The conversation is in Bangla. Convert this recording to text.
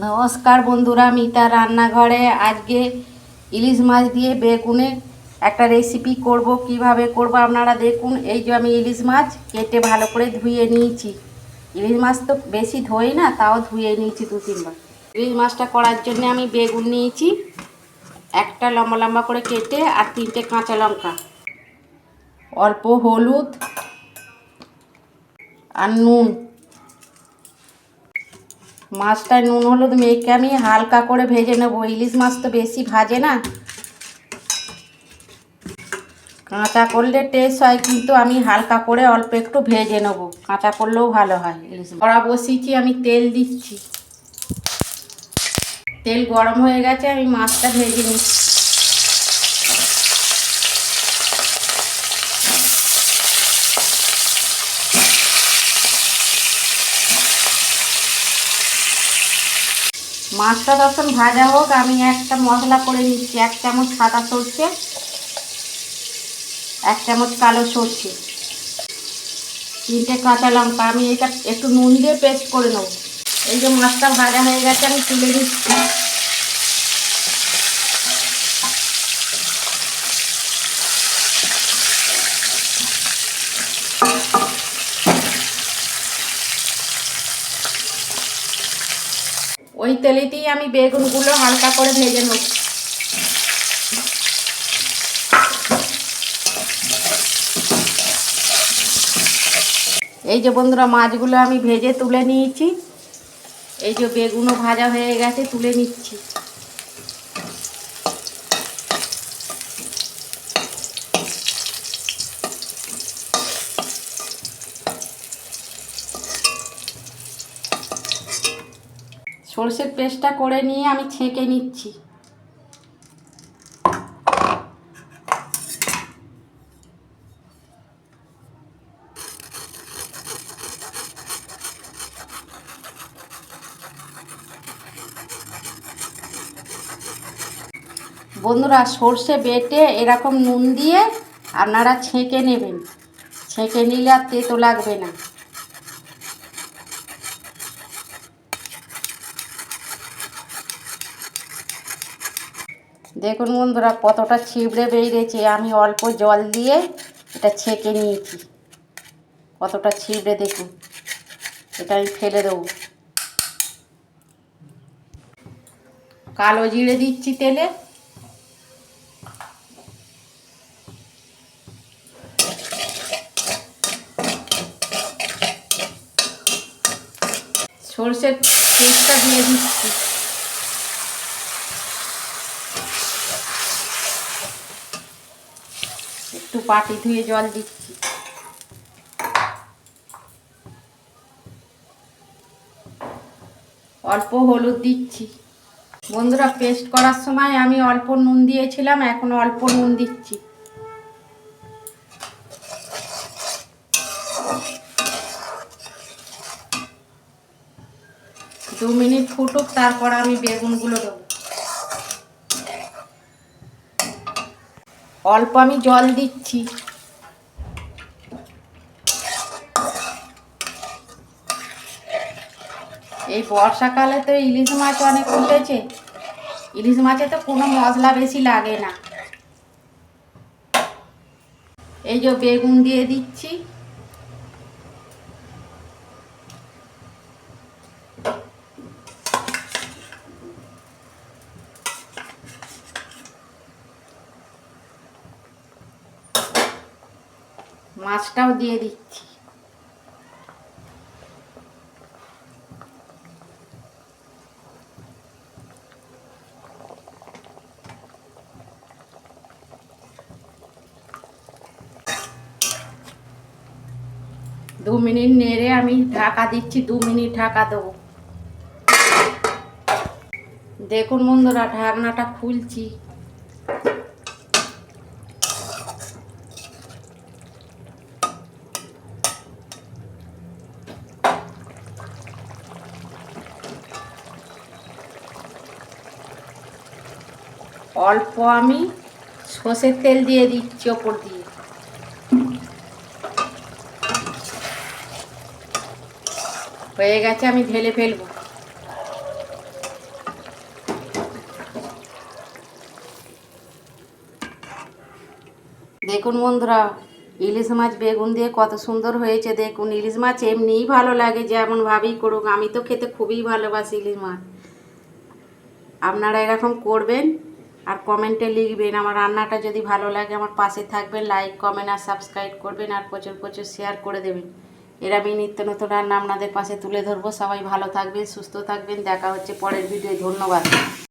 নমস্কার বন্ধুরা, মিতা রান্নাঘরে আজকে ইলিশ মাছ দিয়ে বেগুনে একটা রেসিপি করব। কিভাবে করব আপনারা দেখুন। এই যে আমি ইলিশ মাছ কেটে ভালো করে ধুয়ে নিয়েছি। ইলিশ মাছ তো বেশি ধোই না, তাও ধুয়ে নিয়েছি 2-3 বার। ইলিশ মাছটা করার জন্য আমি বেগুন নিয়েছি একটা লম্বা লম্বা করে কেটে, আর 3টে কাঁচা লঙ্কা, অল্প হলুদ আর নুন। মাছটায় নুন হলুদ মেখে আমি হালকা করে ভেজে নেব। ইলিশ মাছ তো বেশি ভাজে না, কাঁচা করলে টেস্ট হয়, কিন্তু আমি হালকা করে অল্প একটু ভেজে নেব। কাঁচা করলেও ভালো হয়। ইলিশ কড়া বসিয়েছি, আমি তেল দিচ্ছি। তেল গরম হয়ে গেছে, আমি মাছটা ভেজে নিচ্ছি। মাছটা যখন ভাজা হোক, আমি একটা মশলা করে নিচ্ছি। 1 চামচ সাদা সর্ষে, 1 চামচ কালো সর্ষে, 3টে কাঁচা লঙ্কা। আমি এটা একটু নুন দিয়ে পেস্ট করে নেব। এই যে মাছটা ভাজা হয়ে গেছে, আমি তুলে দিচ্ছি। ওই তেলেতেই আমি বেগুনগুলো হালকা করে ভেজে নেব। এই যে বন্ধুরা, মাছগুলো আমি ভেজে তুলে নিয়েছি। এই যে বেগুনও ভাজা হয়ে গেছে, তুলে নিচ্ছি। সরষের পেস্টটা করে নিয়ে আমি ছেঁকে নিচ্ছি। বন্ধুরা, সর্ষে বেটে এরকম নুন দিয়ে আপনারা ছেঁকে নেবেন। ছেঁকে নিলে আর তেতো লাগবে না। দেখুন বন্ধুরা, কতটা ছিবড়ে বেরিয়েছে। আমি অল্প জল দিয়ে এটা ছেঁকে নিয়েছি। কতটা ছিবড়ে দেখুন। এটা আমি ফেলে দেবো। কালো জিরে দিচ্ছি তেলে। সরষের পেস্টটা দিয়ে দিচ্ছি। একটু পাটি ধুয়ে জল দিচ্ছি। অল্প হলুদ দিচ্ছি। বন্ধুরা, পেস্ট করার সময় আমি অল্প নুন দিয়েছিলাম, এখন অল্প নুন দিচ্ছি। দু মিনিট ফুটুক, তারপর আমি বেগুনগুলো দেবো। অল্প আমি জল দিচ্ছি। এই বর্ষাকালে তো ইলিশ মাছ অনেক উঠেছে। ইলিশ মাছে তো কোনো মশলা বেশি লাগে না। এই যে বেগুন দিয়ে দিচ্ছি। মাছটাও দিয়ে দিচ্ছি। দু মিনিট নেড়ে আমি ঢাকা দিচ্ছি। 2 মিনিট ঢাকা দেবো। দেখুন বন্ধুরা, ঢাকনাটা খুলছি। অল্প আমি সর্ষের তেল দিয়ে দিচ্ছি ওপর দিয়ে। হয়ে গেছে, আমি ঢেলে ফেলবো। দেখুন বন্ধুরা, ইলিশ মাছ বেগুন দিয়ে কত সুন্দর হয়েছে। দেখুন, ইলিশ মাছ এমনিই ভালো লাগে, যেমনভাবেই করুক। আমি তো খেতে খুবই ভালোবাসি ইলিশ মাছ। আপনারা এরকম করবেন আর কমেন্টে লিখবেন। আমার রান্নাটা যদি ভালো লাগে আমার পাশে থাকবেন, লাইক কমেন্ট আর সাবস্ক্রাইব করবেন, আর প্রচুর প্রচুর শেয়ার করে দেবেন। আমি নিত্য নতুন রান্না আপনাদের পাশে তুলে ধরবো। সবাই ভালো থাকবেন, সুস্থ থাকবেন। দেখা হচ্ছে পরের ভিডিওয়। ধন্যবাদ।